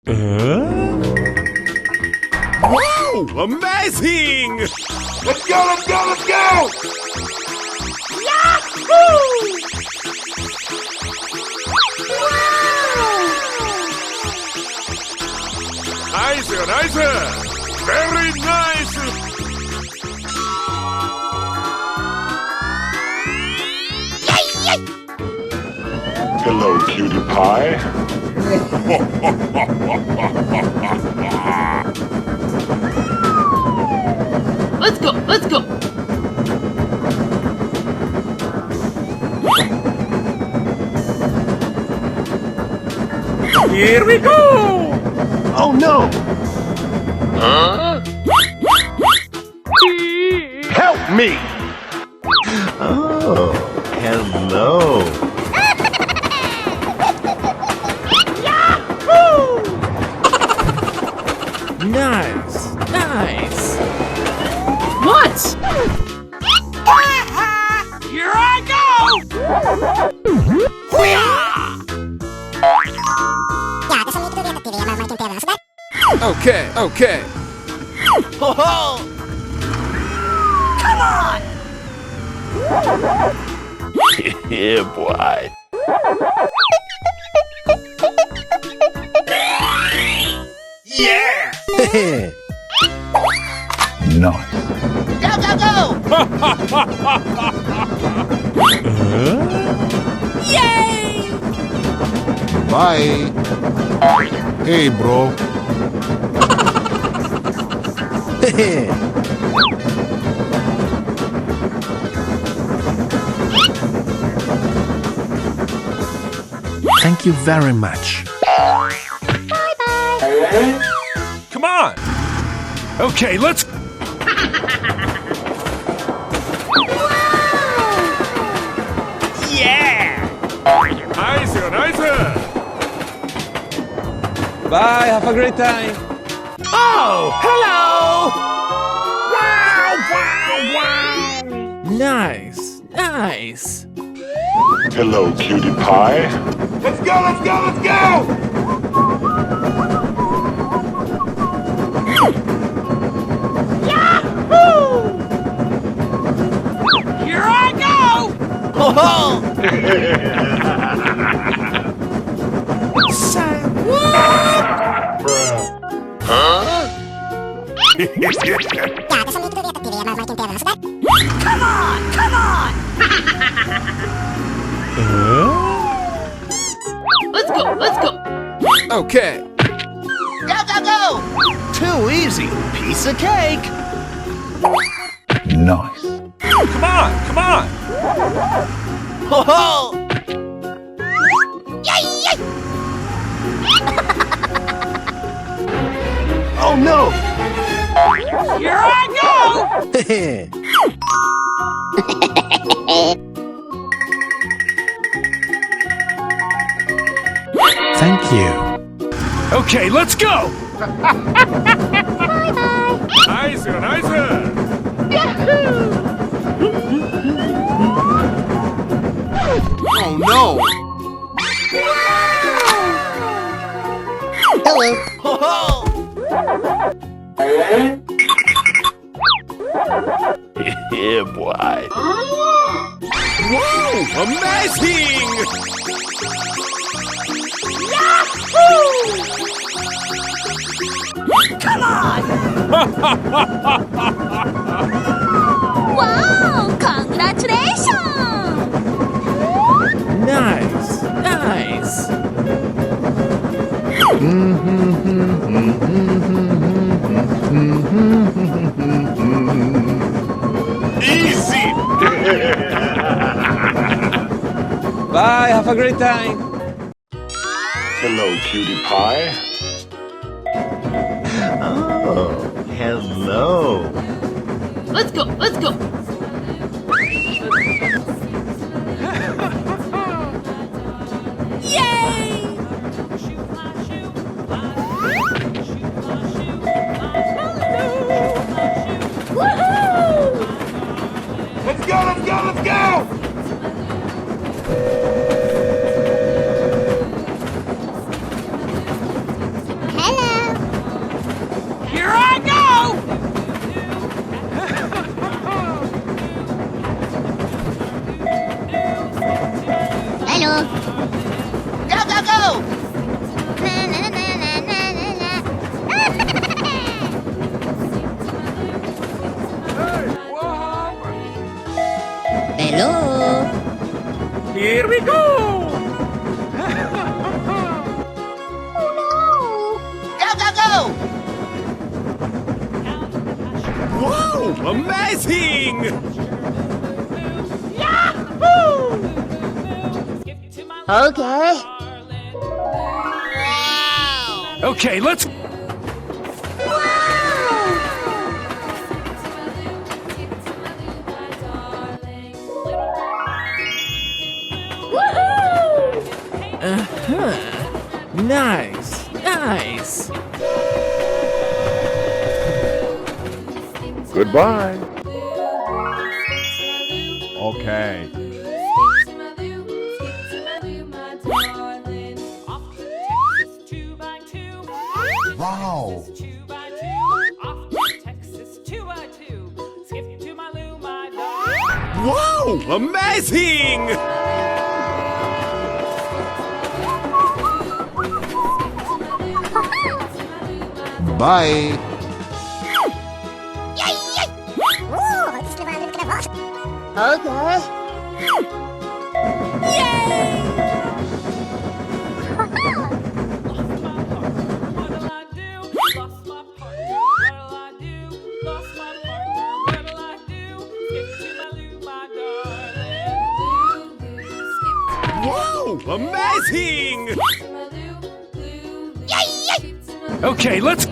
Wow! Amazing! Let's go, let's go, let's go! Yahoo! Nice, nice! Very nice! Hello, cutie pie. Let's go, let's go! Here we go! Oh no! Huh? Help me! Oh, hello. Nice, nice. What? Here I go! Okay, okay. Ho ho! Come on! Yeah, boy. Yeah! Nice. Go, go, go! Yay! Bye. Hey, bro. Thank you very much. Come on! Okay, let's... Yeah! Nice, nice! Bye, have a great time. Oh, hello! Wow, wow, wow! Nice, nice. Hello, cutie pie. Let's go, let's go, let's go! Yahoo! Here I go! Ho ho! Come on, come on! Let's go, let's go! Okay. Go, go, go! Too easy. Piece of cake. Nice. Come on, come on! Ho ho! Yay, yay! Oh no! Here I go! Thank you. Okay, let's go! Nice, nice! Oh no. Hello! Ho ho! Yeah, boy. Wow, amazing! Yahoo! Come on! Wow! Congratulations! Nice, nice. Easy! Bye, have a great time. Hello, cutie pie. Oh, hello. Let's go, let's go! Yay! Let's go, let's go, let's go! we go! Wow! Amazing! Okay. Okay, let's. Nice. Nice. Goodbye. Okay. Wow. Wow! Amazing! Bye. Okay. Wow! Amazing! Okay, let's.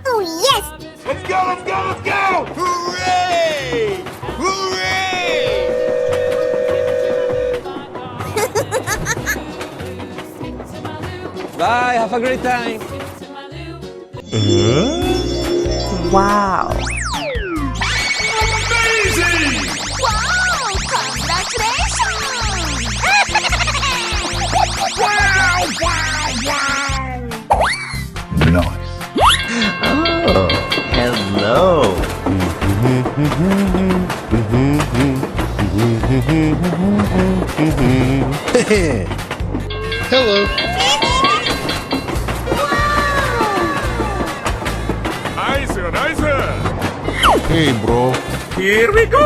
Oh yes. Let's go, let's go, let's go! Hooray! Hooray! Bye, have a great time. Wow. Amazing! Wow! Congratulations! Nice. Hello. Hello. Nice, nice! Hey, bro. Here we go!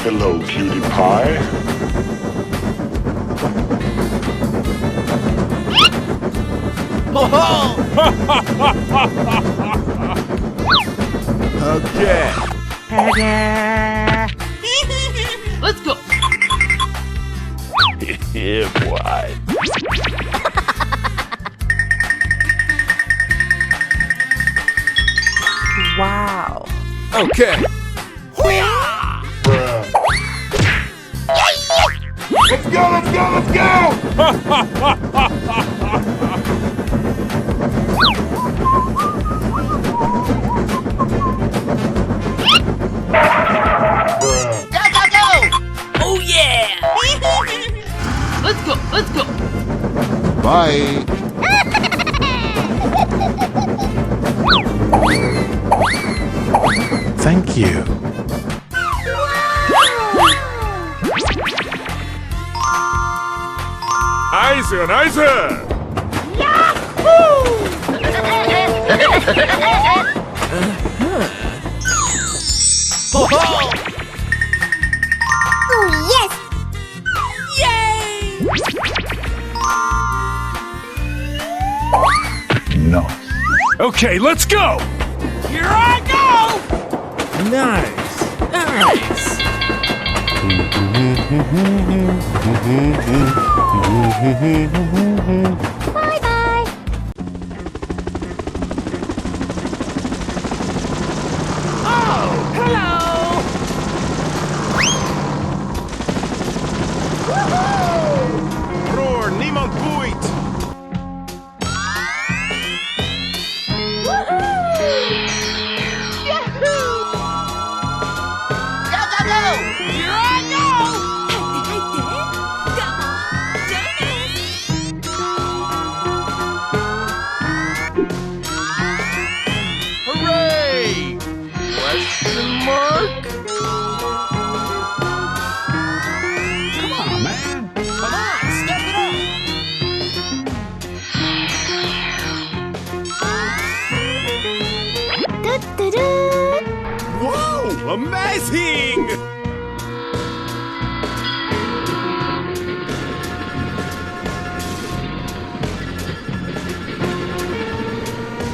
Hello, cutie pie. Okay. Let's go. Yeah, boy. Wow. Okay. Let's go, let's go, let's go! Oh yeah. Let's go. Let's go. Bye. Thank you. Nice, nice! Oh yes. Nice. Okay, let's go! Here I go. Nice. Nice. Bye bye. Roar, niemand boeit! Here I Hooray! Question mark? Amazing!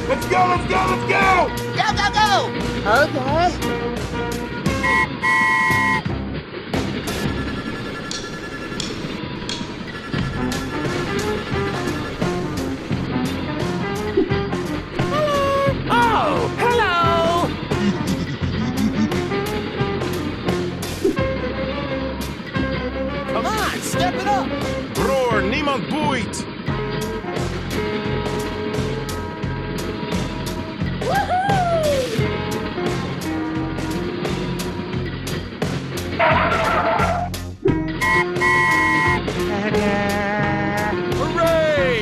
Let's go, let's go, let's go! Go, go, go! Okay. Oh, hello! Come on, step it up! Broer, niemand boeit! Hooray!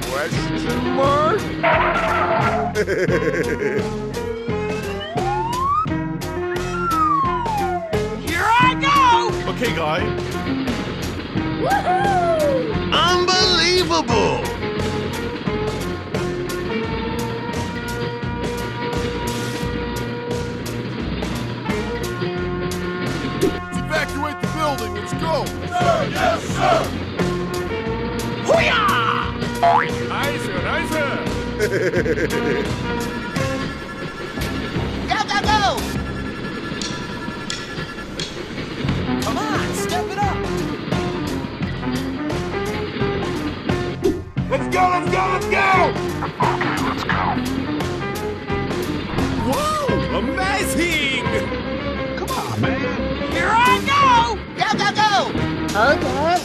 Question mark? Here I go! Okay, guy. Unbelievable! Evacuate the building, let's go! Nicer, nicer! Go, go, go! Come on, step it up! Let's go, let's go, let's go! Whoa! Amazing! Come on, man! Here I go! Go, go, go! Okay.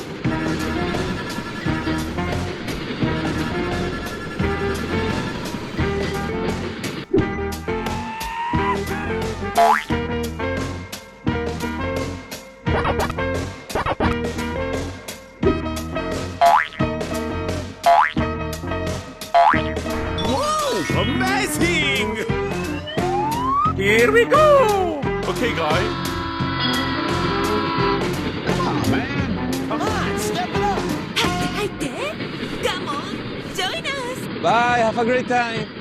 Whoa! Amazing! Here we go! Okay, guy. Come on, step it up! Come on, join us! Bye, have a great time.